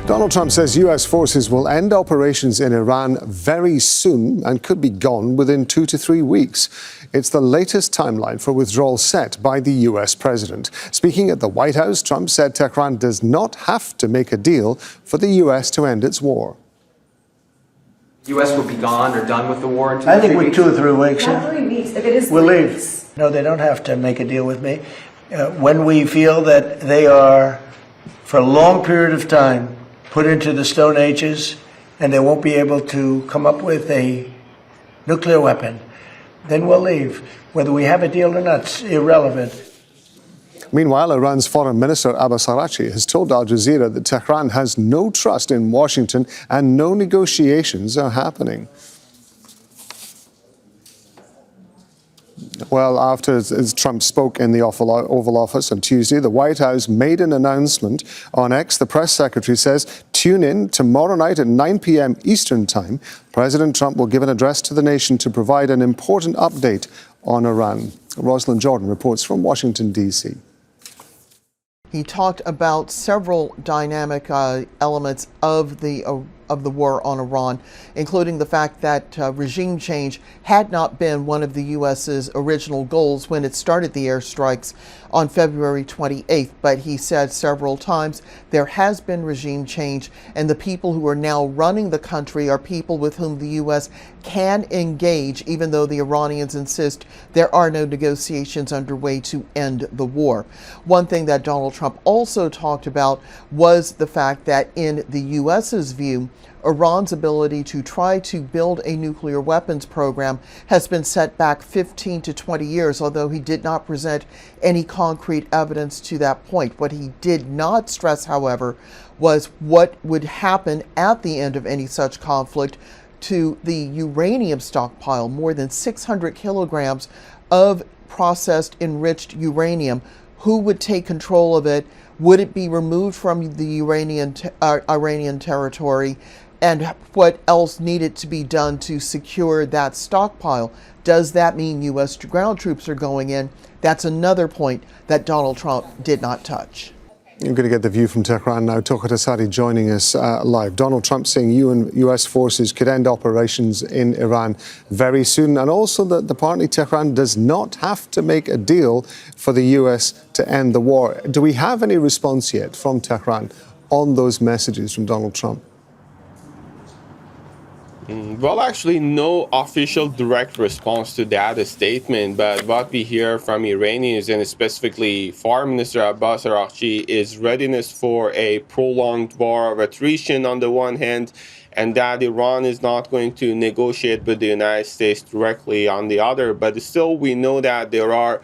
Donald Trump says U.S. forces will end operations in Iran very soon and could be gone within 2 to 3 weeks. It's the latest timeline for withdrawal set by the U.S. president. Speaking at the White House, Trump said Tehran does not have to make a deal for the U.S. to end its war. The U.S. will be gone or done with the war in 2 I or 3 think weeks? with 2 or 3 weeks. Not 3 weeks. If it is We'll 3 leave. weeks. No, they don't have to make a deal with me. When we feel that they are, for a long period of time, put into the Stone Ages and they won't be able to come up with a nuclear weapon, then we'll leave. Whether we have a deal or not, it's irrelevant. Meanwhile, Iran's Foreign Minister Abbas Araghchi has told Al Jazeera that Tehran has no trust in Washington and no negotiations are happening. Well, after Trump spoke in the Oval Office on Tuesday, the White House made an announcement on X. The press secretary says, tune in tomorrow night at 9 p.m. Eastern Time. President Trump will give an address to the nation to provide an important update on Iran. Rosiland Jordan reports from Washington, D.C. He talked about several dynamic elements of the war on Iran, including the fact that regime change had not been one of the U.S.'s original goals when it started the airstrikes on February 28th. But he said several times there has been regime change, and the people who are now running the country are people with whom the U.S. can engage, even though the Iranians insist there are no negotiations underway to end the war. One thing that Donald Trump also talked about was the fact that in the U.S.'s view, Iran's ability to try to build a nuclear weapons program has been set back 15 to 20 years, although he did not present any concrete evidence to that point. What he did not stress, however, was what would happen at the end of any such conflict to the uranium stockpile, more than 600 kilograms of processed enriched uranium. Who would take control of it? Would it be removed from the Iranian territory? And what else needed to be done to secure that stockpile? Does that mean U.S. ground troops are going in? That's another point that Donald Trump did not touch. You're going to get the view from Tehran now. Tohid Asadi joining us live. Donald Trump saying U.S. forces could end operations in Iran very soon, and also that apparently Tehran does not have to make a deal for the U.S. to end the war. Do we have any response yet from Tehran on those messages from Donald Trump? Well, actually, no official direct response to that statement, but what we hear from Iranians, and specifically Foreign Minister Abbas Araghchi, is readiness for a prolonged war of attrition on the one hand, and that Iran is not going to negotiate with the United States directly on the other. But still, we know that there are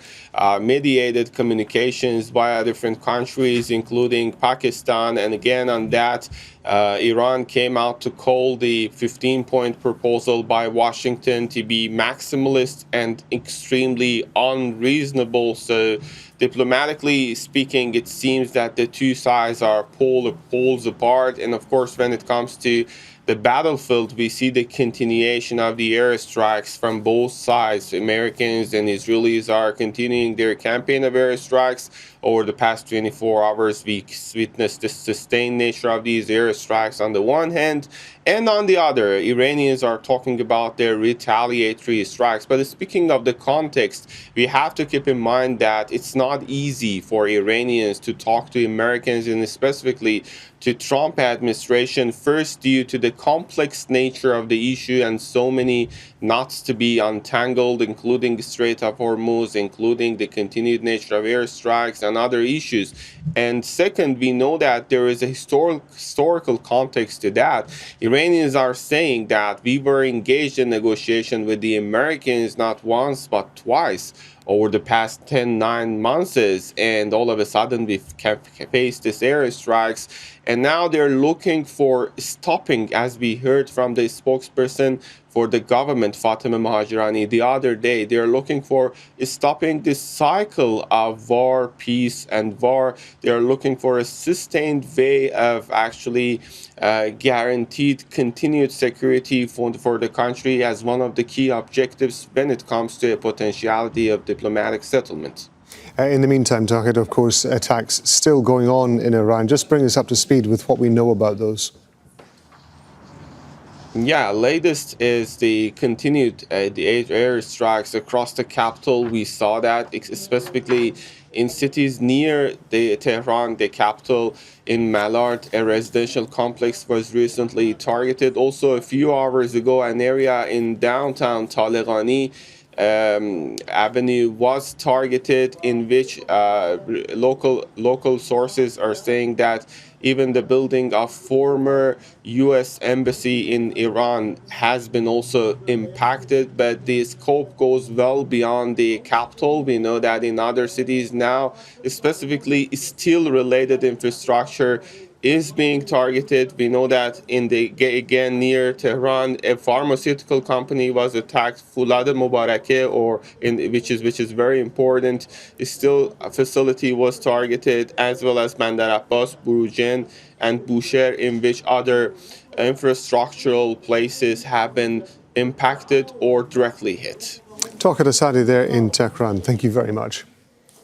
mediated communications via different countries, including Pakistan. And again, on that, Iran came out to call the 15-point proposal by Washington to be maximalist and extremely unreasonable. So diplomatically speaking, it seems that the two sides are poles apart. And of course, when it comes to the battlefield, we see the continuation of the airstrikes from both sides. Americans and Israelis are continuing their campaign of airstrikes. Over the past 24 hours, we witnessed the sustained nature of these airstrikes on the one hand, and on the other, Iranians are talking about their retaliatory strikes. But speaking of the context, we have to keep in mind that it's not easy for Iranians to talk to Americans, and specifically to Trump administration, first due to the complex nature of the issue and so many knots to be untangled, including the Strait of Hormuz, including the continued nature of airstrikes and other issues. And second, we know that there is a historical context to that. Iranians are saying that we were engaged in negotiation with the Americans not once but twice over the past 9 months, and all of a sudden we've faced these airstrikes, and now they're looking for stopping, as we heard from the spokesperson for the government, Fatima Mohajirani, the other day. They're looking for stopping this cycle of war, peace, and war. They're looking for a sustained way of actually guaranteed continued security for the country as one of the key objectives when it comes to a potentiality of diplomatic settlement. In the meantime, Tohid, of course, attacks still going on in Iran. Just bring us up to speed with what we know about those. Yeah, latest is the continued the air strikes across the capital. We saw that specifically in cities near the Tehran, the capital. In Malard, a residential complex was recently targeted. Also, a few hours ago, an area in downtown Taleghani Avenue was targeted, in which local sources are saying that even the building of former U.S. embassy in Iran has been also impacted, but the scope goes well beyond the capital. We know that in other cities now, specifically steel-related infrastructure is being targeted. We know that again near Tehran, a pharmaceutical company was attacked, Fulad Mubarakeh, which is very important. Still, a facility was targeted, as well as Bandar Abbas, Burujen, and Bushehr, in which other infrastructural places have been impacted or directly hit. Tohid Asadi there in Tehran. Thank you very much.